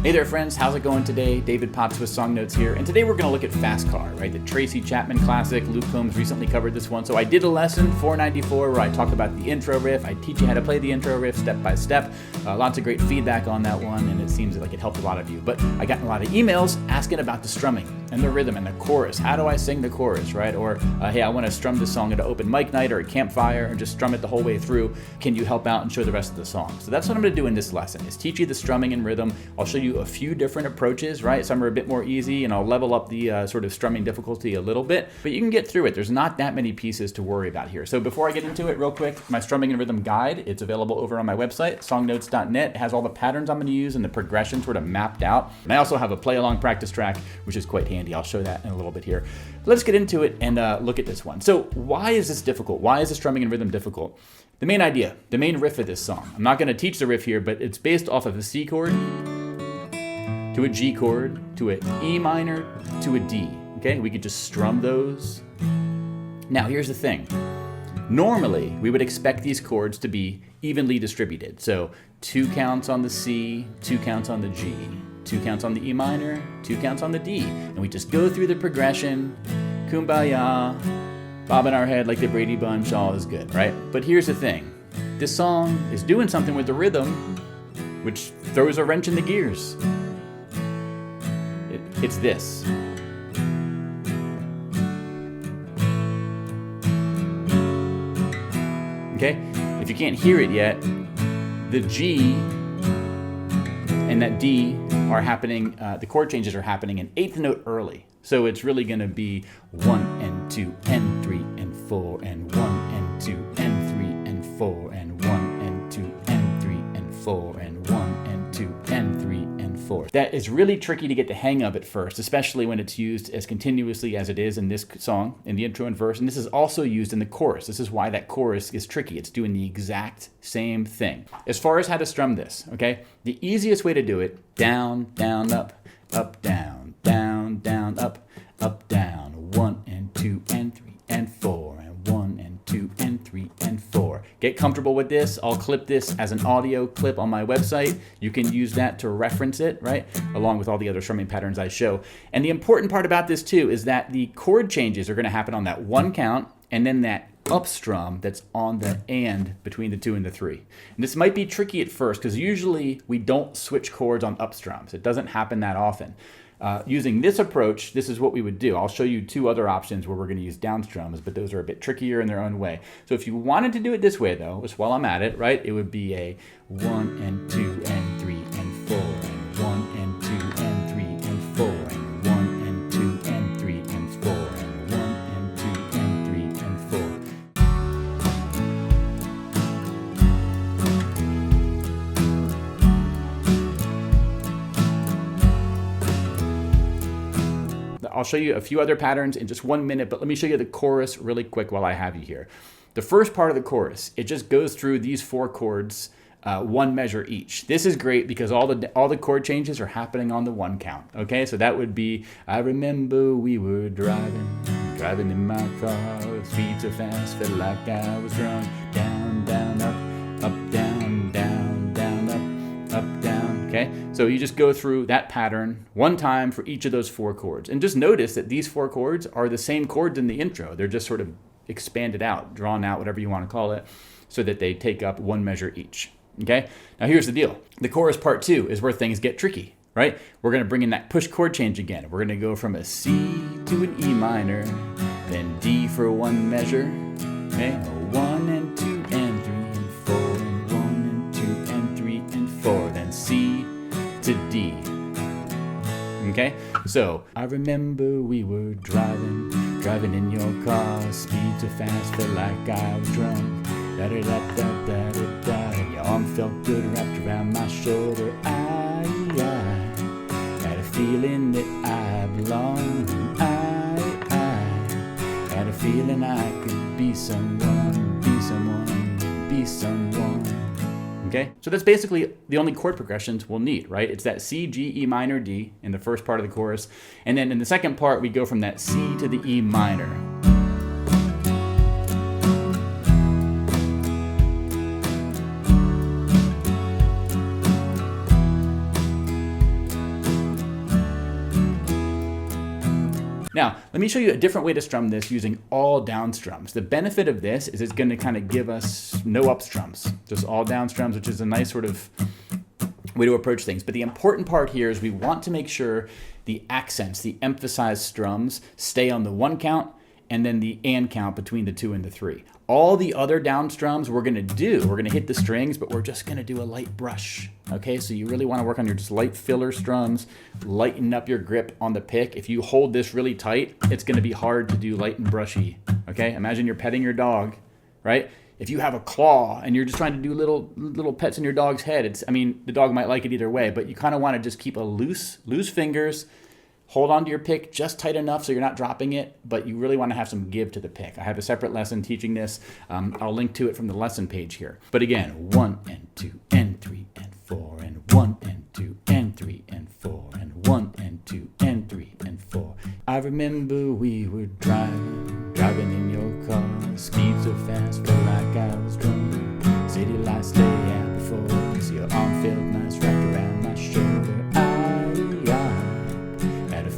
Hey there friends, how's it going today? David Potts with Song Notes here, and today we're going to look at Fast Car, right? The Tracy Chapman classic. Luke Combs recently covered this one. So I did a lesson, 494, where I talk about the intro riff. I teach you how to play the intro riff step by step. Lots of great feedback on that one, and it seems like it helped a lot of you. But I got a lot of emails asking about the strumming and the rhythm and the chorus. How do I sing the chorus, right? Or, hey, I want to strum this song at an open mic night or a campfire and just strum it the whole way through. Can you help out and show the rest of the song? So that's what I'm going to do in this lesson, is teach you the strumming and rhythm. I'll show you a few different approaches, right? Some are a bit more easy, and I'll level up the sort of strumming difficulty a little bit, but you can get through it. There's not that many pieces to worry about here. So before I get into it, real quick, my strumming and rhythm guide, it's available over on my website, songnotes.net. It has all the patterns I'm going to use and the progression sort of mapped out. And I also have a play along practice track, which is quite handy. I'll show that in a little bit here. Let's get into it and look at this one. So why is this difficult? Why is the strumming and rhythm difficult? The main idea, the main riff of this song. I'm not going to teach the riff here, but it's based off of a C chord to a G chord, to an E minor, to a D, okay? We could just strum those. Now, here's the thing. Normally, we would expect these chords to be evenly distributed. So 2 counts on the C, 2 counts on the G, 2 counts on the E minor, 2 counts on the D. And we just go through the progression, kumbaya, bobbing our head like the Brady Bunch, all is good, right? But here's the thing. This song is doing something with the rhythm, which throws a wrench in the gears. It's this. Okay? If you can't hear it yet, the G and that D are happening, the chord changes are happening an eighth note early. So it's really going to be 1 and 2 and 3 and 4 and 1 and 2 and 3 and 4 and 1 and 2 and 3 and 4 and 1 and 2 and 3 and 4. That is really tricky to get the hang of at first, especially when it's used as continuously as it is in this song, in the intro and verse. And this is also used in the chorus. This is why that chorus is tricky. It's doing the exact same thing. As far as how to strum this, okay, the easiest way to do it, down, down, up, down, down, down, up, down, 1 and 2 and 3 and 4 and 1 and 2 and 3 and 4. Get comfortable with this. I'll clip this as an audio clip on my website. You can use that to reference it, right? Along with all the other strumming patterns I show. And the important part about this too is that the chord changes are going to happen on that 1 count and then that up strum that's on the and between the 2 and the 3. And this might be tricky at first because usually we don't switch chords on up strums. It doesn't happen that often. Using this approach, this is what we would do. I'll show you 2 other options where we're going to use down strums, but those are a bit trickier in their own way. So if you wanted to do it this way though, just while I'm at it, right, it would be a 1 and 2 and 3 and 4 and 1 and 2 and 3 and 4 and 1 and 2 and 3 and 4 and 1 and 2 and 3 and 4. I'll show you a few other patterns in just 1 minute, but let me show you the chorus really quick while I have you here. The first part of the chorus, it just goes through these 4 chords, 1 measure each. This is great because all the chord changes are happening on the 1 count. Okay, so that would be, I remember we were driving in my car, speed so fast, felt like I was drunk, down, down, up, down, down, down, up, down. Okay, so you just go through that pattern 1 time for each of those 4 chords. And just notice that these 4 chords are the same chords in the intro. They're just sort of expanded out, drawn out, whatever you want to call it, so that they take up 1 measure each. Okay, now here's the deal. The chorus part 2 is where things get tricky, right? We're going to bring in that push chord change again. We're going to go from a C to an E minor, then D for 1 measure, okay, 1 and 2 and 3 and 4 and 1 and 2 and 3 and 4, then C to D. Okay, so I remember we were driving in your car, speed so fast, felt like I was drunk. Da da da da da da da. Your arm felt good wrapped around my shoulder. I had a feeling that I belonged. I had a feeling I could be someone, be someone, be someone. Okay, so that's basically the only chord progressions we'll need, right? It's that C, G, E minor, D in the first part of the chorus. And then in the second part, we go from that C to the E minor. Now, let me show you a different way to strum this using all down strums. The benefit of this is it's going to kind of give us no up strums, just all down strums, which is a nice sort of way to approach things. But the important part here is we want to make sure the accents, the emphasized strums, stay on the 1 count and then the and count between the 2 and the 3. All the other down strums we're going to hit the strings, but we're just going to do a light brush. Okay, so you really want to work on your just light filler strums, lighten up your grip on the pick. If you hold this really tight, it's going to be hard to do light and brushy. Okay, imagine you're petting your dog, right? If you have a claw and you're just trying to do little pets in your dog's head, the dog might like it either way, but you kind of want to just keep a loose fingers, hold onto your pick just tight enough so you're not dropping it, but you really want to have some give to the pick. I have a separate lesson teaching this. I'll link to it from the lesson page here. But again, 1 and 2 and 3 and 4 and 1 and 2 and 3 and 4 and 1 and 2 and 3 and 4. I remember we were driving in your car, speed so fast, felt like I was drunk. City lights lay out before us, your arm felt nice wrapped around my shoulder.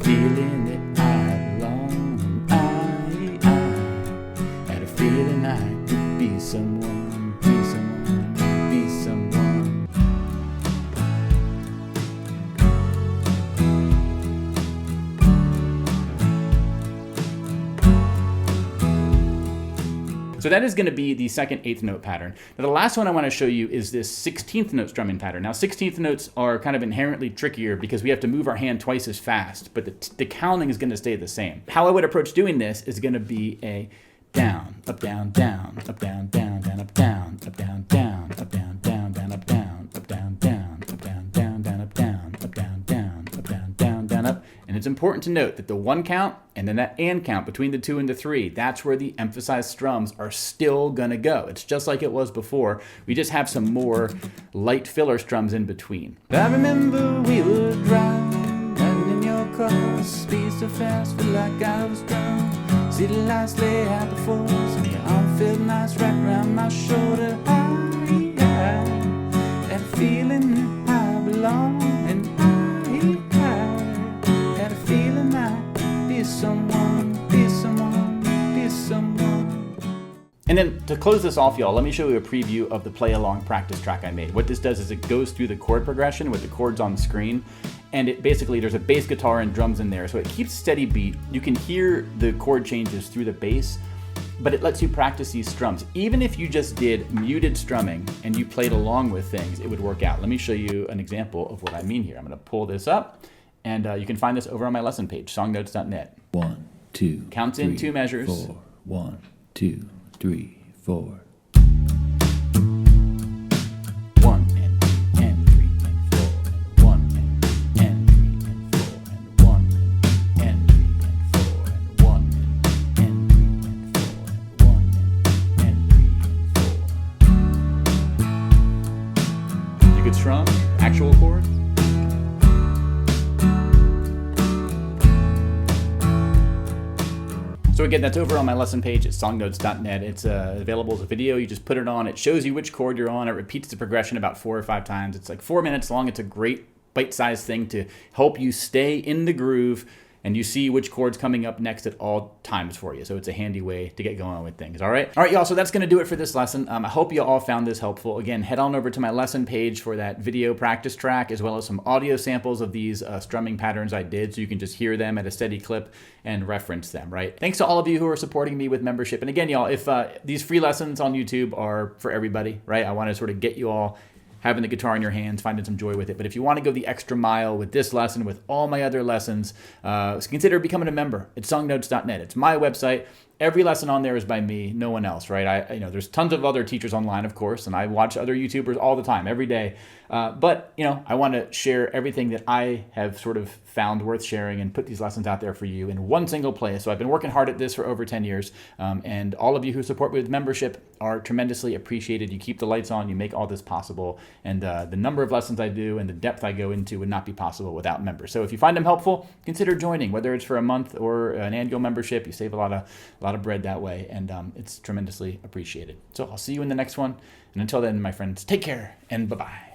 Feeling that I belong, I had a feeling I could be someone, be someone, be someone. So that is going to be the second 8th note pattern. Now the last one I want to show you is this 16th note strumming pattern. Now 16th notes are kind of inherently trickier because we have to move our hand twice as fast, but the counting is going to stay the same. How I would approach doing this is going to be a down, up, down, down, up, down, down, down, up, down, up, down, down, up, down, down, down, up, down, up, down, down, up, down, down, down, up, down, up, down, down, up, down, down, down, up. And it's important to note that the 1 count and then that and count between the 2 and the 3, that's where the emphasized strums are still gonna go. It's just like it was before. We just have some more light filler strums in between. I remember we were driving in your car, speed so fast, feel like I was drunk. City lights lay out before us, and your arm felt nice wrapped around my shoulder. I had a feeling that I belong, and I had a feeling I'd be someone, be someone, be someone. And then to close this off, y'all, let me show you a preview of the play along practice track I made. What this does is it goes through the chord progression with the chords on the screen, and it basically, there's a bass guitar and drums in there, so it keeps steady beat. You can hear the chord changes through the bass, but it lets you practice these strums. Even if you just did muted strumming and you played along with things, it would work out. Let me show you an example of what I mean here. I'm gonna pull this up, and you can find this over on my lesson page, songnotes.net. 1, 2, counts in 2 measures. 4, 1, 2, 3, 4. 1 and 2 and 3 and 4 and 1 and 3 and 4 and 1 and 3 and 4 and 1 and 3 and 4 and 1 and 3 and 4. You could strum actual chords. So again, that's over on my lesson page at songnotes.net. It's available as a video. You just put it on. It shows you which chord you're on. It repeats the progression about 4 or 5 times. It's like 4 minutes long. It's a great bite-sized thing to help you stay in the groove, and you see which chord's coming up next at all times for you. So it's a handy way to get going with things, all right? All right, y'all, so that's gonna do it for this lesson. I hope you all found this helpful. Again, head on over to my lesson page for that video practice track, as well as some audio samples of these strumming patterns I did, so you can just hear them at a steady clip and reference them, right? Thanks to all of you who are supporting me with membership. And again, y'all, if these free lessons on YouTube are for everybody, right? I wanna sort of get you all having the guitar in your hands, finding some joy with it. But if you want to go the extra mile with this lesson, with all my other lessons, consider becoming a member at songnotes.net. It's my website. Every lesson on there is by me, no one else, right? There's tons of other teachers online, of course, and I watch other YouTubers all the time, every day. But I want to share everything that I have sort of found worth sharing and put these lessons out there for you in one single place. So I've been working hard at this for over 10 years, and all of you who support me with membership are tremendously appreciated. You keep the lights on, you make all this possible, and the number of lessons I do and the depth I go into would not be possible without members. So if you find them helpful, consider joining, whether it's for a month or an annual membership. You save a lot of bread that way, and it's tremendously appreciated. So I'll see you in the next one, and until then, my friends, take care and bye-bye.